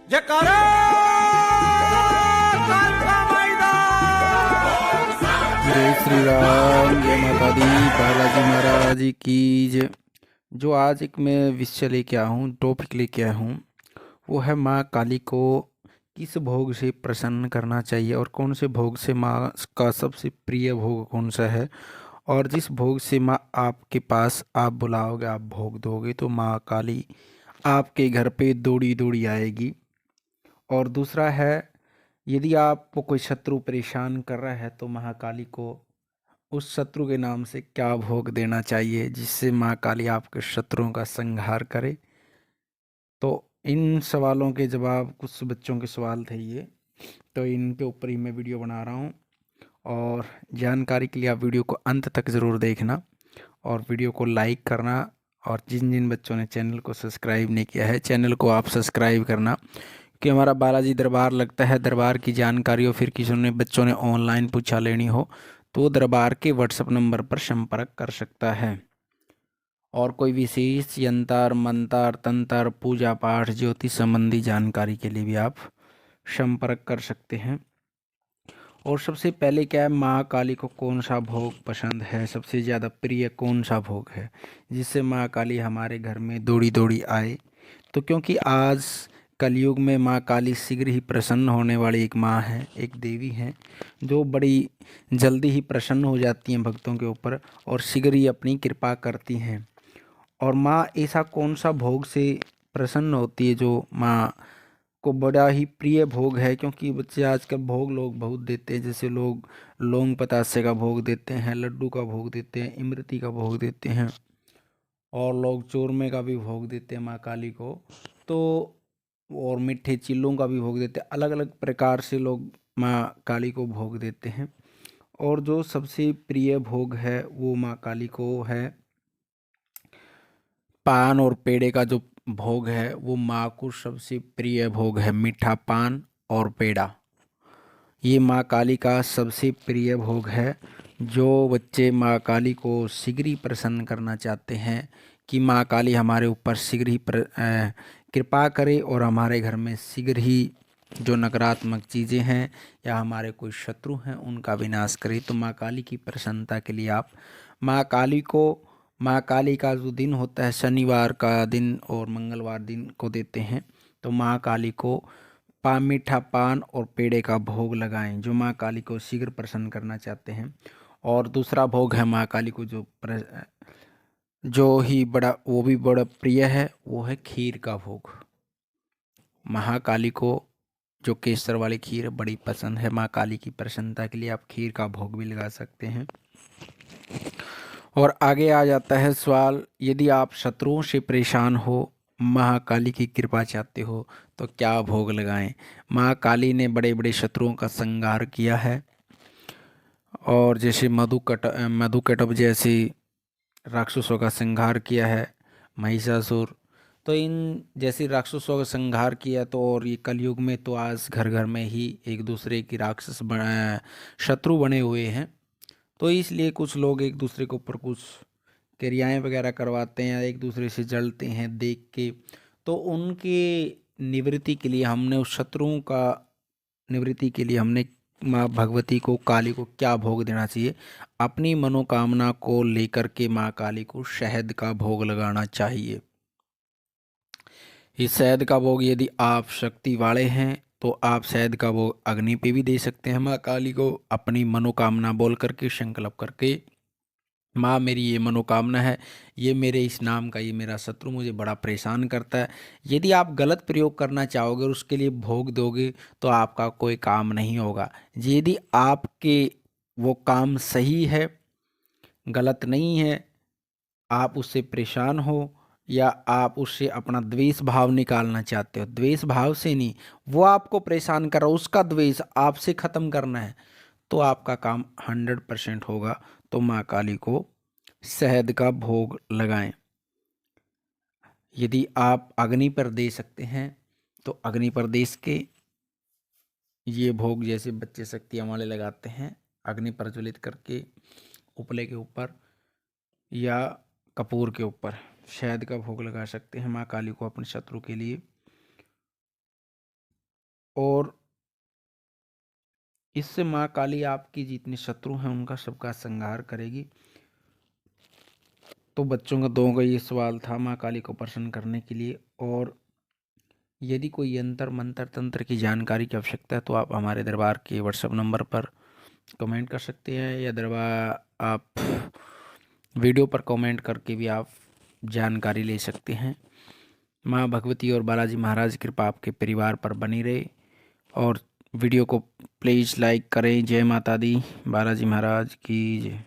जयकारा कालका मैदान। जय श्री राम, जय माता दी, बालाजी महाराज की जय। जो आज एक मैं विषय लेके आया हूँ, टॉपिक लेके आया हूँ, वो है माँ काली को किस भोग से प्रसन्न करना चाहिए और कौन से भोग से माँ का सबसे प्रिय भोग कौन सा है। और जिस भोग से माँ आपके पास आप बुलाओगे, आप भोग दोगे तो माँ काली आपके घर पे दौड़ी दौड़ी आएगी। और दूसरा है, यदि आपको कोई शत्रु परेशान कर रहा है तो महाकाली को उस शत्रु के नाम से क्या भोग देना चाहिए जिससे माँ काली आपके शत्रुओं का संहार करे। तो इन सवालों के जवाब, कुछ बच्चों के सवाल थे ये, तो इनके ऊपर ही मैं वीडियो बना रहा हूँ। और जानकारी के लिए आप वीडियो को अंत तक ज़रूर देखना और वीडियो को लाइक करना। और जिन जिन बच्चों ने चैनल को सब्सक्राइब नहीं किया है, चैनल को आप सब्सक्राइब करना, कि हमारा बालाजी दरबार लगता है। दरबार की जानकारी हो, फिर किसी ने बच्चों ने ऑनलाइन पूछा लेनी हो तो दरबार के व्हाट्सएप नंबर पर संपर्क कर सकता है। और कोई विशेष यंत्र मंत्र तंत्र पूजा पाठ ज्योतिष संबंधी जानकारी के लिए भी आप संपर्क कर सकते हैं। और सबसे पहले क्या है, माँ काली को कौन सा भोग पसंद है, सबसे ज़्यादा प्रिय कौन सा भोग है जिससे माँ काली हमारे घर में दौड़ी दौड़ी आए। तो क्योंकि आज कलयुग में माँ काली शीघ्र ही प्रसन्न होने वाली एक माँ है, एक देवी है, जो बड़ी जल्दी ही प्रसन्न हो जाती हैं भक्तों के ऊपर और शीघ्र ही अपनी कृपा करती हैं। और माँ ऐसा कौन सा भोग से प्रसन्न होती है जो माँ को बड़ा ही प्रिय भोग है। क्योंकि बच्चे आजकल भोग लोग बहुत देते हैं, जैसे लोग लौंग पतासे का भोग देते हैं, लड्डू का भोग देते हैं, इमरती का भोग देते हैं, और लोग चूरमे का भी भोग देते हैं माँ काली को। तो और मीठे चिल्लों का भी भोग देते हैं, अलग अलग प्रकार से लोग माँ काली को भोग देते हैं। और जो सबसे प्रिय भोग है वो माँ काली को है पान और पेड़े का। जो भोग है वो माँ को सबसे प्रिय भोग है, मीठा पान और पेड़ा। ये माँ काली का सबसे प्रिय भोग है। जो बच्चे माँ काली को शीघ्र ही प्रसन्न करना चाहते हैं कि माँ काली हमारे ऊपर शीघ्र ही कृपा करे और हमारे घर में शीघ्र ही जो नकारात्मक चीज़ें हैं या हमारे कोई शत्रु हैं उनका विनाश करे, तो माँ काली की प्रसन्नता के लिए आप माँ काली को, माँ काली का जो दिन होता है शनिवार का दिन और मंगलवार दिन को देते हैं, तो माँ काली को मीठा पान और पेड़े का भोग लगाएं जो माँ काली को शीघ्र प्रसन्न करना चाहते हैं। और दूसरा भोग है माँ काली को जो ही बड़ा, वो भी बड़ा प्रिय है, वो है खीर का भोग। महाकाली को जो केसर वाली खीर बड़ी पसंद है, माँ काली की प्रसन्नता के लिए आप खीर का भोग भी लगा सकते हैं। और आगे आ जाता है सवाल, यदि आप शत्रुओं से परेशान हो, महाकाली की कृपा चाहते हो तो क्या भोग लगाएं। माँ काली ने बड़े बड़े शत्रुओं का संहार किया है, और जैसे मधुकटभ जैसे राक्षसों का संहार किया है, महिषासुर, तो इन जैसे राक्षसों का संहार किया। तो और ये कलयुग में तो आज घर घर में ही एक दूसरे की राक्षस शत्रु बने हुए हैं। तो इसलिए कुछ लोग एक दूसरे के ऊपर कुछ क्रियाएं वगैरह करवाते हैं, एक दूसरे से जलते हैं देख के। तो उनके निवृत्ति के लिए हमने, उस शत्रुओं का निवृत्ति के लिए हमने माँ भगवती को, काली को क्या भोग देना चाहिए। अपनी मनोकामना को लेकर के माँ काली को शहद का भोग लगाना चाहिए। इस शहद का भोग यदि आप शक्ति वाले हैं तो आप शहद का भोग अग्नि पे भी दे सकते हैं माँ काली को, अपनी मनोकामना बोल करके, संकल्प करके, माँ मेरी ये मनोकामना है, ये मेरे इस नाम का ये मेरा शत्रु मुझे बड़ा परेशान करता है। यदि आप गलत प्रयोग करना चाहोगे और उसके लिए भोग दोगे तो आपका कोई काम नहीं होगा। यदि आपके वो काम सही है, गलत नहीं है, आप उससे परेशान हो या आप उससे अपना द्वेष भाव निकालना चाहते हो, द्वेष भाव से नहीं, वो आपको परेशान कर रहा हो, उसका द्वेष आपसे ख़त्म करना है, तो आपका काम 100% होगा। तो माँ काली को शहद का भोग लगाएं। यदि आप अग्नि पर दे सकते हैं तो अग्नि पर देश के ये भोग, जैसे बच्चे शक्ति हमारे लगाते हैं, अग्नि प्रज्वलित करके उपले के ऊपर या कपूर के ऊपर शहद का भोग लगा सकते हैं माँ काली को अपने शत्रु के लिए। और इससे माँ काली आपकी जितने शत्रु हैं उनका सबका संहार करेगी। तो बच्चों का दो का ये सवाल था माँ काली को प्रसन्न करने के लिए। और यदि कोई यंत्र मंत्र तंत्र की जानकारी की आवश्यकता है तो आप हमारे दरबार के व्हाट्सएप नंबर पर कमेंट कर सकते हैं, या दरबार आप वीडियो पर कमेंट करके भी आप जानकारी ले सकते हैं। माँ भगवती और बालाजी महाराज की कृपा आपके परिवार पर बनी रहे। और वीडियो को प्लीज़ लाइक करें। जय माता दी, बालाजी महाराज की जय।